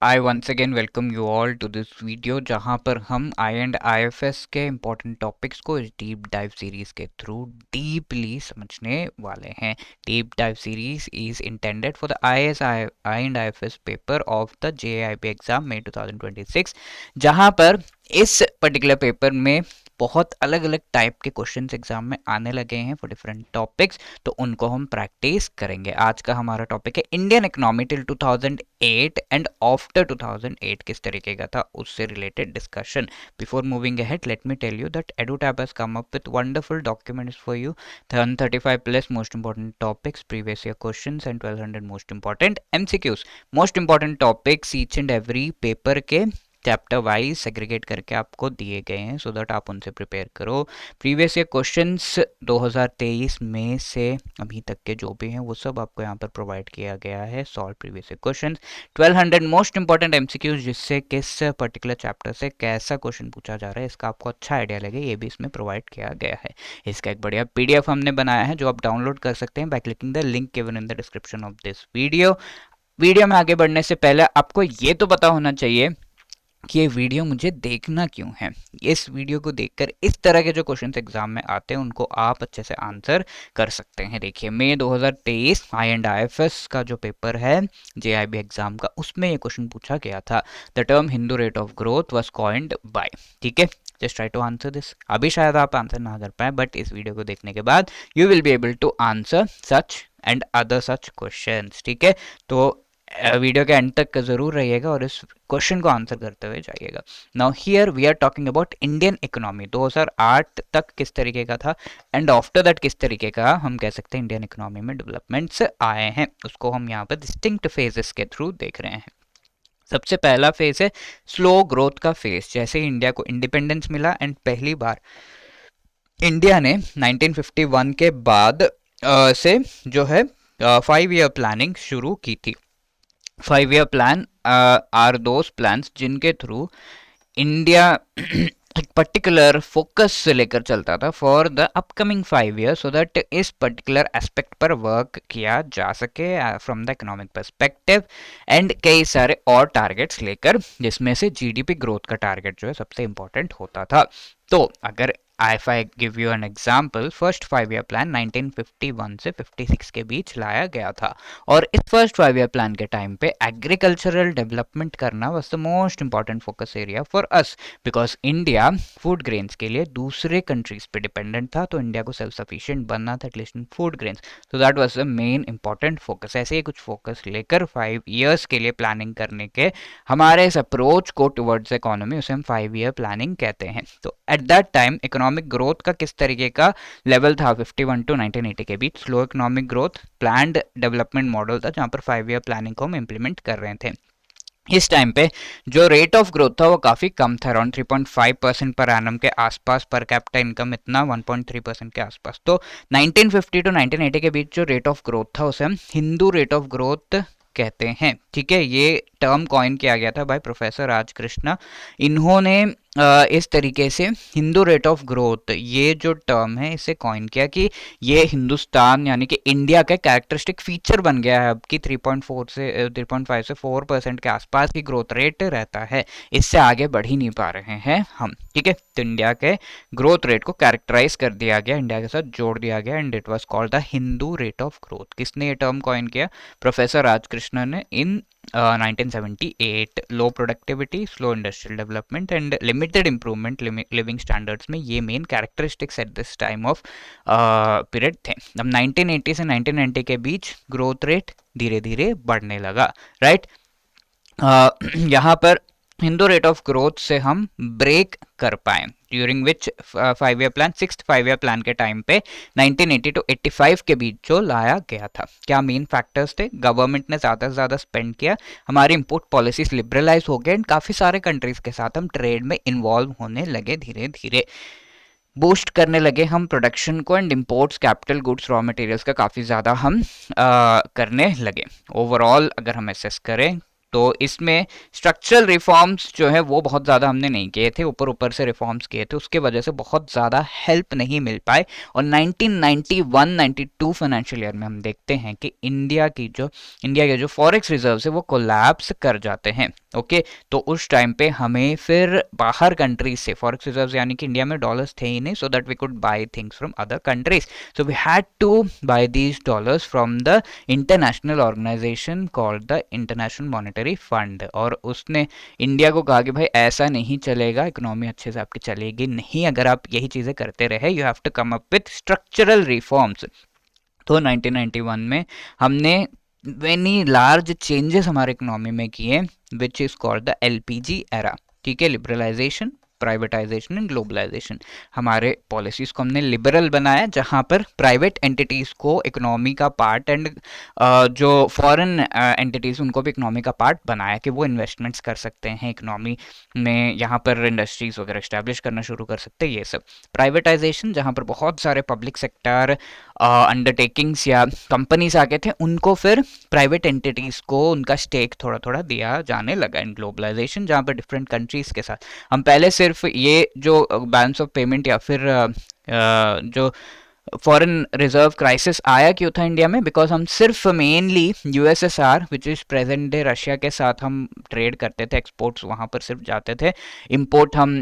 I once again welcome you all to this video जहाँ पर हम आई एंड IFS के इम्पोर्टेंट टॉपिक्स को इस डीप डाइव सीरीज के थ्रू डीपली समझने वाले हैं। Deep dive series is intended for the IAS I and IFS paper of the JIB exam में 2026, जहाँ पर इस पर्टिकुलर पेपर में बहुत अलग अलग टाइप के क्वेश्चंस एग्जाम में आने लगे हैं फॉर डिफरेंट टॉपिक्स, तो उनको हम प्रैक्टिस करेंगे। आज का हमारा टॉपिक है Indian economy till 2008 and after 2008 किस तरीके का था, उससे related discussion. Before moving ahead, let me tell you that EduTab has come up with wonderful documents for you, 135 plus most important topics, previous year questions and 1200 most important MCQs, most important topics each and every paper के chapter wise segregate करके आपको दिए गए हैं so that आप उनसे prepare करो। Previous year questions 2023 में से अभी तक के जो भी हैं वो सब आपको यहाँ पर प्रोवाइड किया गया है। Solve previous year questions, 1200 most important MCQs, जिससे किस पर्टिकुलर चैप्टर से कैसा क्वेश्चन पूछा जा रहा है इसका आपको अच्छा आइडिया लगे, ये भी इसमें प्रोवाइड किया गया है। इसका एक बढ़िया PDF हमने बनाया है जो आप डाउनलोड कर सकते हैं by clicking the link given in the description of this video. Video में आगे बढ़ने से पहले आपको ये तो पता होना चाहिए कि ये वीडियो मुझे देखना क्यों है। इस वीडियो को देखकर इस तरह के जो क्वेश्चंस एग्जाम में आते हैं उनको आप अच्छे से आंसर कर सकते हैं। देखिए, मई 2023 आई एंड IFS का जो पेपर है JIB एग्जाम का, उसमें ये क्वेश्चन पूछा गया था, the term Hindu rate of growth was coined by. ठीक है, just try to answer this. अभी शायद आप आंसर ना कर पाए, बट इस वीडियो को देखने के बाद you will be able to answer such and other such questions. ठीक है, तो वीडियो के एंड तक जरूर रहिएगा और इस क्वेश्चन को आंसर करते हुए जाइएगा। Now here we are talking about Indian economy 2008 तक किस तरीके का था एंड आफ्टर दैट किस तरीके का हम कह सकते हैं इंडियन इकोनॉमी में डेवलपमेंट्स आए हैं, उसको हम यहाँ पर डिस्टिंक्ट फेजेस के थ्रू देख रहे हैं। सबसे पहला फेज है स्लो ग्रोथ का फेज। जैसे इंडिया को इंडिपेंडेंस मिला एंड पहली बार इंडिया ने 1951 के बाद से जो है 5 ईयर प्लानिंग शुरू की थी। 5 year plan are those plans जिनके थ्रू इंडिया एक पर्टिकुलर फोकस से लेकर चलता था for the upcoming 5 year, so that इस पर्टिकुलर एस्पेक्ट पर वर्क किया जा सके from the economic perspective, and कई सारे और टारगेट्स लेकर, जिसमें से GDP ग्रोथ का टारगेट जो है सबसे इंपॉर्टेंट होता था। तो अगर if I give you an example, first 5 year plan 1951 से 56 के बीच लाया गया था, और इस फर्स्ट 5 ईयर प्लान के टाइम पे एग्रीकल्चरल डेवलपमेंट करना was the most important focus area for us, because India food grains के लिए दूसरे कंट्रीज पे डिपेंडेंट था, तो इंडिया को सेल्फ सफिशिएंट बनना था एटलीस्ट इन फूड ग्रेन्स, तो that was the main important focus. ऐसे ही कुछ फोकस लेकर 5 ईयर्स के लिए प्लानिंग करने के हमारे इस अप्रोच को टुवर्ड्स इकोनॉमी, उसे हम 5 ईयर प्लानिंग कहते हैं। तो at that time economic growth का किस तरीके का लेवल था 51 टू 1980 के बीच, slow economic growth planned development model था, जहां पर 5 ईयर प्लानिंग को हम इंप्लीमेंट कर रहे थे। इस टाइम पे जो रेट ऑफ ग्रोथ था वो काफ़ी कम था, अराउंड 3.5% पर एनम के आसपास, पर कैपिटा इनकम इतना 1.3% के आसपास। तो 1950 टू 1980 के बीच जो रेट ऑफ ग्रोथ था उसे हम हिंदू रेट ऑफ ग्रोथ कहते हैं। ठीक है, ये टर्म कॉइन किया गया था बाय प्रोफेसर राजकृष्ण। इन्होंने इस तरीके से हिंदू रेट ऑफ ग्रोथ, ये जो टर्म है इसे कॉइन किया कि ये हिंदुस्तान यानी कि इंडिया का कैरेक्टरिस्टिक फीचर बन गया है अब कि 3.5 से 4% के आसपास की ग्रोथ रेट रहता है, इससे आगे बढ़ ही नहीं पा रहे हैं हम। ठीक है, तो इंडिया के ग्रोथ रेट को कैरेक्टराइज कर दिया गया, इंडिया के साथ जोड़ दिया गया, and it was called the Hindu rate of growth. किसने ये टर्म कॉइन किया? प्रोफेसर राजकृष्ण ने इन 1978। लो productivity, slow industrial development and limited improvement living standards में ये main characteristics eight this time of period थे। अब 1980 से 1990 के बीच ग्रोथ रेट धीरे धीरे बढ़ने लगा, राइट। यहाँ पर हिंदू रेट ऑफ ग्रोथ से हम ब्रेक कर पाए, during which 5 year plan, sixth 5 year plan के टाइम पे 1980 टू 85 के बीच जो लाया गया था। क्या मेन फैक्टर्स थे? गवर्नमेंट ने ज़्यादा से ज़्यादा स्पेंड किया, हमारी इंपोर्ट पॉलिसीज लिबरलाइज हो गए, एंड काफ़ी सारे कंट्रीज के साथ हम ट्रेड में इन्वॉल्व होने लगे, धीरे धीरे बूस्ट करने लगे हम प्रोडक्शन को, and imports, capital goods, raw materials का काफ़ी ज़्यादा हम करने लगे। ओवरऑल अगर हम एसेस करें तो इसमें स्ट्रक्चरल रिफॉर्म्स जो है वो बहुत ज़्यादा हमने नहीं किए थे, ऊपर ऊपर से रिफॉर्म्स किए थे, उसके वजह से बहुत ज़्यादा हेल्प नहीं मिल पाए। और 1991-92 फाइनेंशियल ईयर में हम देखते हैं कि इंडिया के जो फॉरेक्स रिजर्व्स है वो कोलैप्स कर जाते हैं। ओके, तो उस टाइम पे हमें फिर बाहर कंट्रीज से फॉरेक्स रिजर्व्स, यानी कि इंडिया में डॉलर्स थे ही नहीं, so that we could buy things from other countries, so we had to buy these dollars from the international organisation called the international monetary fund. और उसने इंडिया को कहा कि भाई ऐसा नहीं चलेगा, इकोनॉमी अच्छे से आपकी चलेगी नहीं अगर आप यही चीज़ें करते रहे, you have to come up with structural reforms. तो 1991 में हमने वेनी लार्ज चेंजेस हमारे इकोनॉमी में किए, which is called the LPG era. ठीक है, लिबरलाइजेशन, प्राइवेटाइजेशन एंड ग्लोबलाइजेशन। हमारे पॉलिसीज को हमने लिबरल बनाया, जहां पर प्राइवेट एंटिटीज को इकोनॉमी का पार्ट एंड जो फॉरेन एंटिटीज उनको भी इकोनॉमी का पार्ट बनाया कि वो इन्वेस्टमेंट्स कर सकते हैं इकोनॉमी में, यहाँ पर इंडस्ट्रीज वगैरह इस्टेब्लिश करना शुरू कर सकते हैं, ये सब। प्राइवेटाइजेशन, जहाँ पर बहुत सारे पब्लिक सेक्टर अंडरटेकिंग्स या कंपनीज आ गए थे, उनको फिर प्राइवेट एंटिटीज को उनका स्टेक थोड़ा थोड़ा दिया जाने लगा। इन ग्लोबलाइजेशन, जहाँ पर डिफरेंट कंट्रीज के साथ हम पहले सिर्फ ये जो बैलेंस ऑफ पेमेंट या फिर जो फॉरेन रिजर्व क्राइसिस आया क्यों था इंडिया में, बिकॉज हम सिर्फ mainly USSR which is present day Russia के साथ हम ट्रेड करते थे, एक्सपोर्ट्स वहाँ पर सिर्फ जाते थे, इम्पोर्ट हम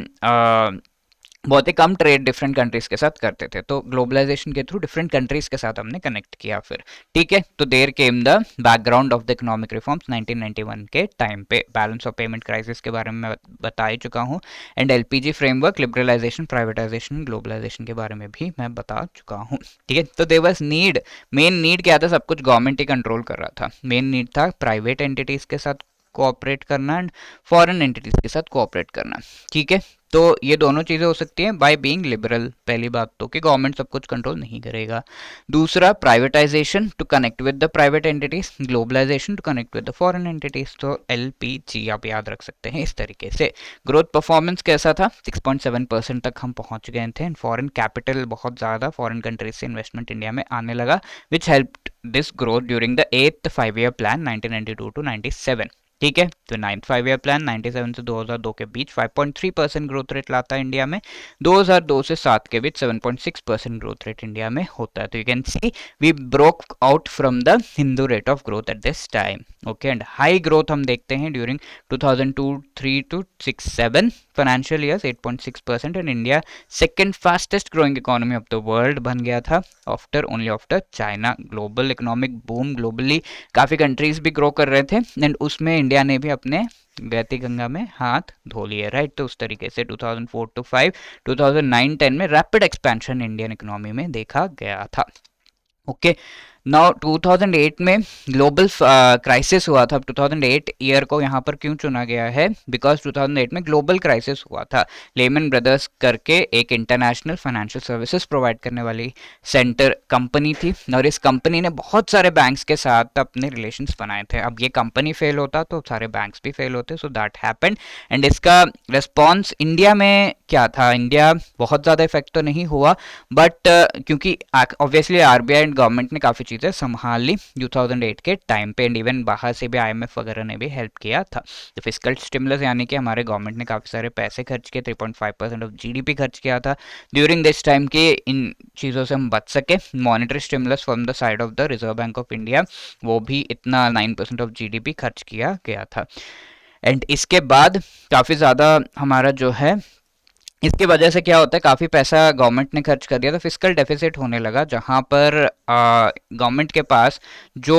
बहुत ही कम ट्रेड डिफरेंट कंट्रीज के साथ करते थे। तो ग्लोबलाइजेशन के थ्रू डिफरेंट कंट्रीज के साथ हमने कनेक्ट किया फिर। ठीक है, तो there came the background of the economic reforms 1991 के टाइम पे। बैलेंस ऑफ पेमेंट क्राइसिस के बारे में मैं बता ही चुका हूँ, and LPG framework, liberalisation, privatisation, globalisation के बारे में भी मैं बता चुका हूँ। ठीक है, तो there was need, main need क्या था, सब कुछ गवर्नमेंट ही कंट्रोल कर रहा था। मेन नीड था प्राइवेट एंटिटीज के साथ कोऑपरेट करना एंड फॉरेन एंटिटीज के साथ कोऑपरेट करना। ठीक है, तो ये दोनों चीज़ें हो सकती हैं बाय बीइंग लिबरल। पहली बात तो कि गवर्नमेंट सब कुछ कंट्रोल नहीं करेगा। दूसरा, privatisation to connect with the private entities, globalisation to connect with the foreign entities. तो एलपीजी आप याद रख सकते हैं इस तरीके से। ग्रोथ परफॉर्मेंस कैसा था, 6.7% तक हम पहुंच गए थे। फॉरेन कैपिटल बहुत ज़्यादा फॉरेन कंट्रीज से इन्वेस्टमेंट इंडिया में आने लगा, which helped this growth during the 8th 5-year plan 1992 to 97। ठीक है, तो 9th 5-year प्लान 97 से 2002 के बीच 5.3% ग्रोथ रेट लाता है इंडिया में। 2002 से 7 के बीच 7.6% ग्रोथ रेट इंडिया में होता है। तो you can see we broke out from the Hindu rate of growth at this time. Okay, and high growth हम देखते हैं during 2002-3 to 6-7 financial years, 8.6%, and India second fastest growing economy of the world बन गया था, after only after China. Global economic boom, globally काफ़ी countries भी grow कर रहे थे, एंड उसमें इंडिया ने भी अपने गति गंगा में हाथ धो लिए, राइट। तो उस तरीके से 2004 to 5, 2009-10 में रैपिड एक्सपेंशन इंडियन इकोनॉमी में देखा गया था। ओके, नाउ 2008 में ग्लोबल क्राइसिस हुआ था। 2008 ईयर को यहाँ पर क्यों चुना गया है, बिकॉज 2008 में ग्लोबल क्राइसिस हुआ था। लेमन ब्रदर्स करके एक इंटरनेशनल फाइनेंशियल सर्विसेज प्रोवाइड करने वाली सेंटर कंपनी थी, और इस कंपनी ने बहुत सारे बैंक्स के साथ अपने रिलेशंस बनाए थे। अब ये कंपनी फेल होता तो सारे बैंक्स भी फेल होते, सो दैट हैपेंड। एंड इसका रिस्पॉन्स इंडिया में क्या था, इंडिया बहुत ज़्यादा इफेक्ट तो नहीं हुआ, बट क्योंकि ऑब्वियसली आरबीआई एंड गवर्नमेंट ने काफ़ी चीज़ें संभाल ली 2008 के टाइम पे, एंड इवन बाहर से भी आईएमएफ वगैरह ने भी हेल्प किया था। तो फिस्कल स्टिमुलस, यानी कि हमारे गवर्नमेंट ने काफ़ी सारे पैसे खर्च किए, 3.5% ऑफ जीडीपी खर्च किया था ड्यूरिंग दिस टाइम, के इन चीज़ों से हम बच सके। Monetary stimulus from the side of the reserve bank of India, वो भी इतना 9% ऑफ जीडीपी खर्च किया गया था। एंड इसके बाद काफ़ी ज़्यादा हमारा जो है, इसकी वजह से क्या होता है, काफ़ी पैसा गवर्नमेंट ने खर्च कर दिया, तो फिस्कल डेफिसिट होने लगा, जहाँ पर गवर्नमेंट के पास जो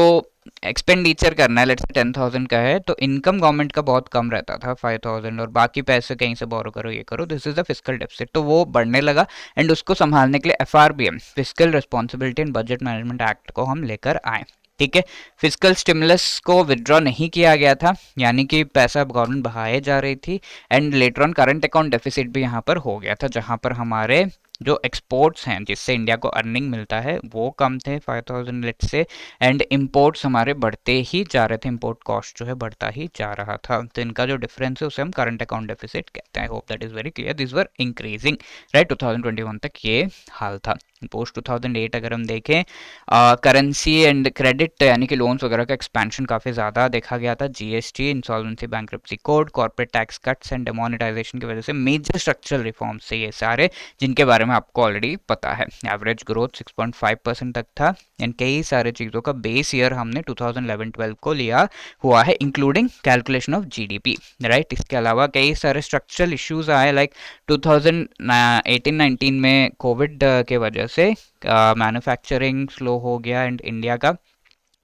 एक्सपेंडिचर करना है, लेट्स से 10,000 का है, तो इनकम गवर्नमेंट का बहुत कम रहता था, 5,000, और बाकी पैसे कहीं से बोरो करो, ये करो, this is the fiscal deficit. तो वो बढ़ने लगा, एंड उसको संभालने के लिए FRBM, fiscal responsibility and budget management act को हम लेकर आए। ठीक है, फिस्कल स्टिमुलस को विदड्रॉ नहीं किया गया था, यानी कि पैसा गवर्नमेंट बहाए जा रही थी, and later on current account deficit भी यहाँ पर हो गया था, जहाँ पर हमारे जो एक्सपोर्ट्स हैं जिससे इंडिया को अर्निंग मिलता है वो कम थे, 5,000 लेट से, एंड इम्पोर्ट्स हमारे बढ़ते ही जा रहे थे, इम्पोर्ट कॉस्ट जो है बढ़ता ही जा रहा था। तो इनका जो डिफरेंस है उसे हम करंट अकाउंट डेफिसिट कहते हैं। Hope that is very clear, this were increasing, right. 2021 तक ये हाल था। पोस्ट 2008 अगर हम देखें, करेंसी एंड क्रेडिट यानी कि लोन्स वगैरह का एक्सपेंशन काफ़ी ज़्यादा देखा गया था। GST, insolvency bankruptcy code, corporate tax cuts and demonetisation की वजह से मेजर स्ट्रक्चरल रिफॉर्म्स से ये सारे, जिनके बारे में आपको ऑलरेडी पता है। एवरेज ग्रोथ 6.5% तक था एंड कई सारे चीज़ों का बेस ईयर हमने 2011-12 को लिया हुआ है, including calculation of GDP, right. इसके अलावा कई सारे स्ट्रक्चरल इश्यूज आए, लाइक 2018-19 में कोविड के वजह से मैन्युफैक्चरिंग स्लो हो गया एंड इंडिया का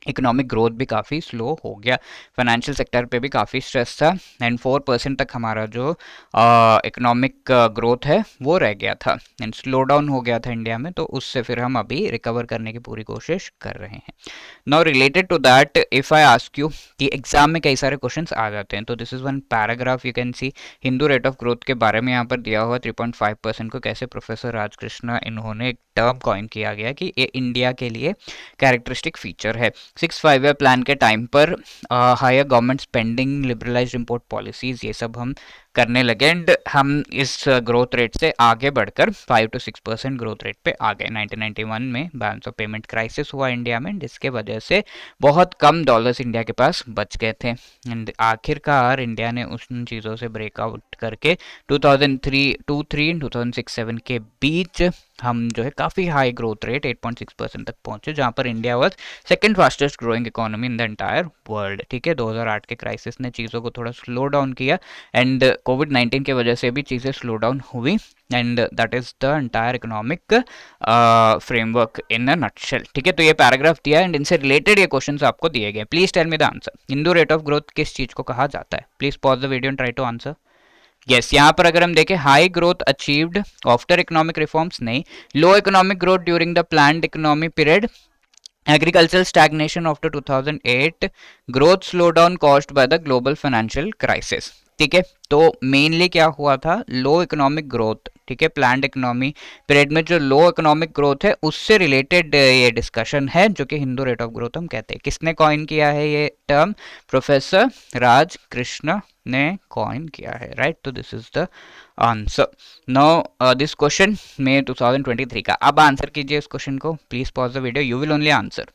इकोनॉमिक ग्रोथ भी काफ़ी स्लो हो गया। फाइनेंशियल सेक्टर पे भी काफ़ी स्ट्रेस था एंड 4% तक हमारा जो इकोनॉमिक ग्रोथ है वो रह गया था एंड स्लो डाउन हो गया था इंडिया में, तो उससे फिर हम अभी रिकवर करने की पूरी कोशिश कर रहे हैं। Now related to that, if I ask you कि एग्जाम में कई सारे क्वेश्चंस आ जाते हैं, तो this is one paragraph, you can see Hindu rate of growth के बारे में यहाँ पर दिया हुआ 3.5% को कैसे प्रोफेसर राजकृष्ण इन्होंने एक टर्म कॉइन किया गया कि ये इंडिया के लिए कैरेक्टरिस्टिक फीचर है। 6 5 ईयर प्लान के टाइम पर higher government spending, liberalised import policies, ये सब हम करने लगे एंड हम इस ग्रोथ रेट से आगे बढ़कर 5 to 6% ग्रोथ रेट पे आ गए। 1991 में बैलेंस ऑफ पेमेंट क्राइसिस हुआ इंडिया में, जिसके वजह से बहुत कम डॉलर्स इंडिया के पास बच गए थे एंड आखिरकार इंडिया ने उन चीज़ों से ब्रेकआउट करके 2003 एंड 2006-07 के बीच हम जो है काफ़ी हाई ग्रोथ रेट 8.6% तक पहुंचे, जहां पर India was second fastest growing economy in the entire world. ठीक है, 2008 के क्राइसिस ने चीज़ों को थोड़ा स्लो डाउन किया एंड कोविड-19 की वजह से भी चीज़ें स्लो डाउन हुई and that is the entire economic framework in a nutshell. ठीक है, तो ये पैराग्राफ दिया एंड इनसे रिलेटेड ये क्वेश्चंस आपको दिए गए। Please tell me the answer. Hindu rate of growth किस चीज को कहा जाता है? Please pause the video and try to answer. Yes, यहाँ पर अगर हम देखें, high growth achieved after economic reforms नहीं, low economic growth during the planned economy period, agricultural stagnation after 2008, growth slowdown caused by the global financial crisis। ठीक है, तो mainly क्या हुआ था, लो इकोनॉमिक ग्रोथ। ठीक है, प्लान्ड इकोनॉमी पीरियड में जो लो इकोनॉमिक ग्रोथ है उससे रिलेटेड ये डिस्कशन है, जो कि हिंदू रेट ऑफ ग्रोथ हम कहते हैं। किसने कॉइन किया है ये टर्म? प्रोफेसर राज कृष्ण ने कॉइन किया है, राइट। तो this is the answer. Now this question में 2023 का, अब आंसर कीजिए इस क्वेश्चन को। Please pause the video, you will only answer.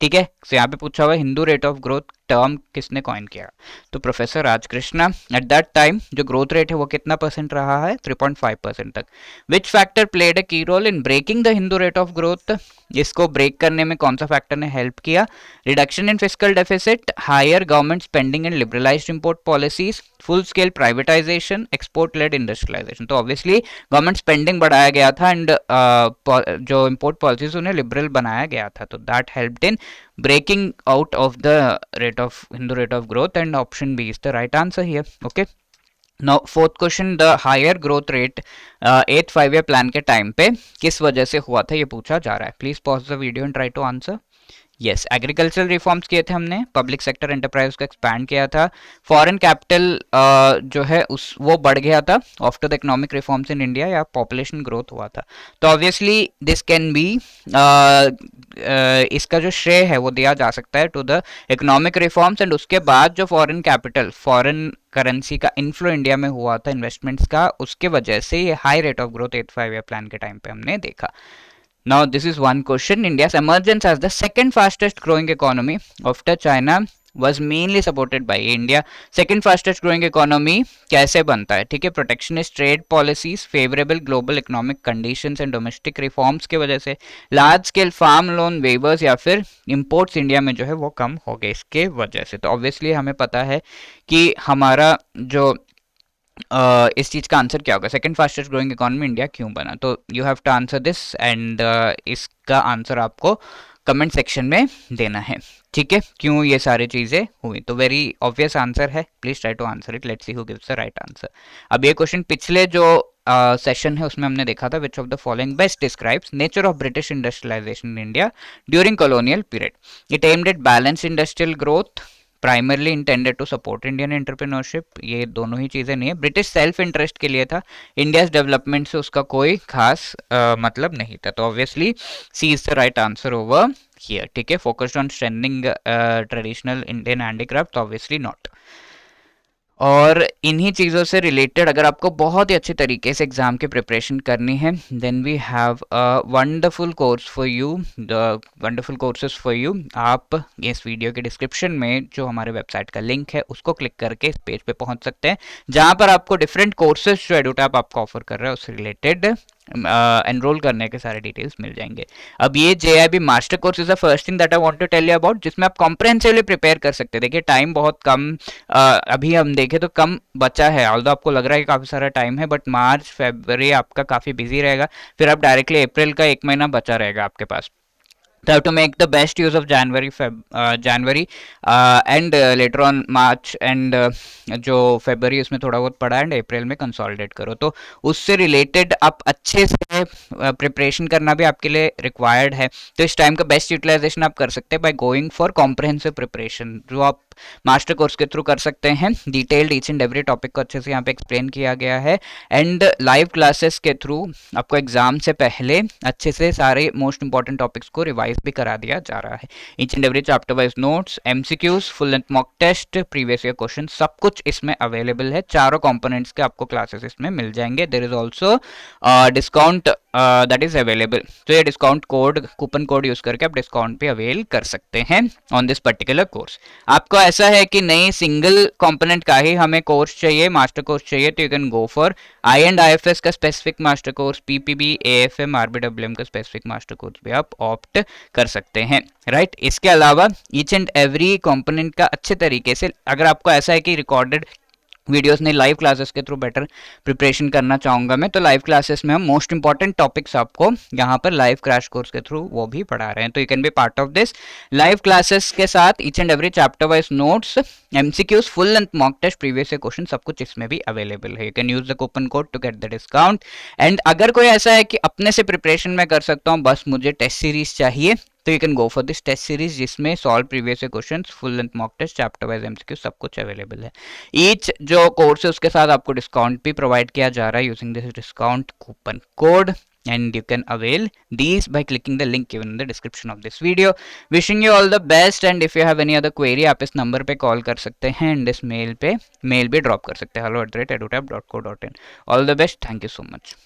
ठीक है, तो यहाँ पे पूछा हुआ है Hindu rate of growth term किसने कॉइन किया? तो professor Rajkrishna. At that time जो ग्रोथ रेट है वो कितना परसेंट रहा है? 3.5% तक। Which factor played a key role in breaking the Hindu rate of growth? इसको ब्रेक करने में कौन सा फैक्टर ने हेल्प किया? Reduction in fiscal deficit, higher government spending and liberalised import policies, full scale privatisation, export led industrialisation. तो obviously government spending बढ़ाया गया था एंड जो इंपोर्ट पॉलिसीज उन्हें लिबरल बनाया गया था, तो that helped in breaking out of the rate of Hindu rate of growth, and option B is the right answer here. Okay, now fourth question, the higher growth rate 8 5 year plan के time पे किस वजह से हुआ था, ये पूछा जा रहा है। Please pause the video and try to answer. Yes, agricultural reforms किए थे हमने, पब्लिक सेक्टर एंटरप्राइज को एक्सपैंड किया था, फॉरेन कैपिटल जो है उस वो बढ़ गया था after the economic reforms in India, या पॉपुलेशन ग्रोथ हुआ था। तो ऑब्वियसली दिस कैन बी, इसका जो श्रेय है वो दिया जा सकता है to the economic reforms and उसके बाद जो फॉरेन कैपिटल, फॉरेन करेंसी का इन्फ्लो इंडिया में हुआ था इन्वेस्टमेंट्स का, उसके वजह से ये high rate of growth 8 5 year plan के टाइम पे हमने देखा। Now this is one question. India's emergence as the second fastest growing economy after China was mainly supported by India. Second fastest growing economy कैसे बनता है? ठीक है, protectionist trade policies, favourable global economic conditions and domestic reforms के वजह से, large scale farm loan waivers, या फिर इंपोर्ट्स इंडिया में जो है वो कम हो गए इसके वजह से। तो ऑब्वियसली हमें पता है कि हमारा जो इस चीज का आंसर क्या होगा, second fastest growing economy India क्यों बना? तो you have to answer this and इसका आंसर आपको कमेंट सेक्शन में देना है। ठीक है, क्यों ये सारी चीजें हुई? तो वेरी ऑब्वियस आंसर है, please try to answer it, let's see who gives the right answer. अब ये क्वेश्चन पिछले जो सेशन है उसमें हमने देखा था, which of the following best describes nature of British industrialisation in India during colonial period? It aimed at balance industrial growth, primarily intended to support Indian entrepreneurship, ये दोनों ही चीजें नहीं है। ब्रिटिश सेल्फ इंटरेस्ट के लिए था, इंडिया डेवलपमेंट से उसका कोई खास मतलब नहीं था। तो obviously C is the right answer over here. ठीक है, focused on strengthening traditional Indian handicraft, obviously not. और इन्हीं चीज़ों से रिलेटेड अगर आपको बहुत ही अच्छे तरीके से एग्ज़ाम की प्रिपरेशन करनी है, then we have a wonderful course for you, the wonderful courses for you. आप इस वीडियो के डिस्क्रिप्शन में जो हमारे वेबसाइट का लिंक है उसको क्लिक करके इस पेज पे पहुंच सकते हैं, जहां पर आपको डिफरेंट कोर्सेज जो एडुटैप आपको ऑफर कर रहा है उससे रिलेटेड एनरोल करने के सारे डिटेल्स मिल जाएंगे। अब ये JIB master course is the first thing that I want to tell you about, जिसमें आप कॉम्प्रहेंसिवली प्रिपेयर कर सकते हैं। देखिए टाइम बहुत कम अभी हम देखें तो कम बचा है, ऑल्दो आपको लग रहा है कि काफ़ी सारा टाइम है, बट मार्च फरवरी आपका काफ़ी बिजी रहेगा, फिर आप डायरेक्टली अप्रैल का एक महीना बचा रहेगा आपके पास। तो have to make the best use of January and later on March and जो फरवरी उसमें थोड़ा बहुत पड़ा एंड अप्रैल में कंसोलिडेट करो। तो उससे रिलेटेड आप अच्छे से प्रिपरेशन करना भी आपके लिए रिक्वायर्ड है। तो इस टाइम का बेस्ट यूटिलाइजेशन आप कर सकते हैं by going for comprehensive preparation, जो आप मास्टर कोर्स के थ्रू कर सकते हैं। Detailed each and every topic को अच्छे से यहाँ पे एक्सप्लेन किया गया है, एंड लाइव क्लासेस के थ्रू आपको एग्जाम से पहले अच्छे से सारे मोस्ट इंपॉर्टेंट टॉपिक्स को रिवाइज भी करा दिया जा रहा है। Each and every chapter wise notes, MCQs, full length mock test, previous year question, सब कुछ इसमें अवेलेबल है। चारों कंपोनेंट्स के आपको क्लासेस इसमें मिल जाएंगे। There is also discount that is available. तो ये discount code, coupon code use करके आप डिस्काउंट भी अवेल कर सकते हैं ऑन दिस पर्टिकुलर कोर्स। आपको ऐसा है कि नहीं सिंगल कंपोनेंट का ही हमें कोर्स चाहिए, मास्टर कोर्स चाहिए, तो you can go for IFS का specific master course, PPB, AFM, RBWM का स्पेसिफिक मास्टर कोर्स भी आप ऑप्ट कर सकते हैं, राइट। इसके अलावा ईच एंड एवरी कंपोनेंट का अच्छे तरीके से, अगर आपको ऐसा है कि रिकॉर्डेड वीडियोस नहीं, लाइव क्लासेस के थ्रू बेटर प्रिपरेशन करना चाहूँगा मैं, तो लाइव क्लासेस में हम मोस्ट इंपॉर्टेंट टॉपिक्स आपको यहाँ पर लाइव क्रैश कोर्स के थ्रू वो भी पढ़ा रहे हैं। तो you can be part of this live classes के साथ each and every chapter wise notes, MCQs, full length mock test, previous year question, सब कुछ इसमें भी अवेलेबल है। You can use the coupon code to get the discount. And अगर कोई ऐसा है कि अपने से प्रिपरेशन में कर सकता हूँ, बस मुझे टेस्ट सीरीज चाहिए, तो you can go for this test series, जिसमें solve previous year questions, full length mock test, chapter wise MCQ, सब कुछ अवेलेबल है। ईच जो कोर्स है उसके साथ आपको डिस्काउंट भी प्रोवाइड किया जा रहा है using this discount coupon code, and you can avail these by clicking the link given in the description of this video. Wishing you all the best, and if you have any other query आप इस number पे call कर सकते हैं, and इस mail पे mail भी drop कर सकते हैं, hello@edutap.co.in. All the best, thank you so much.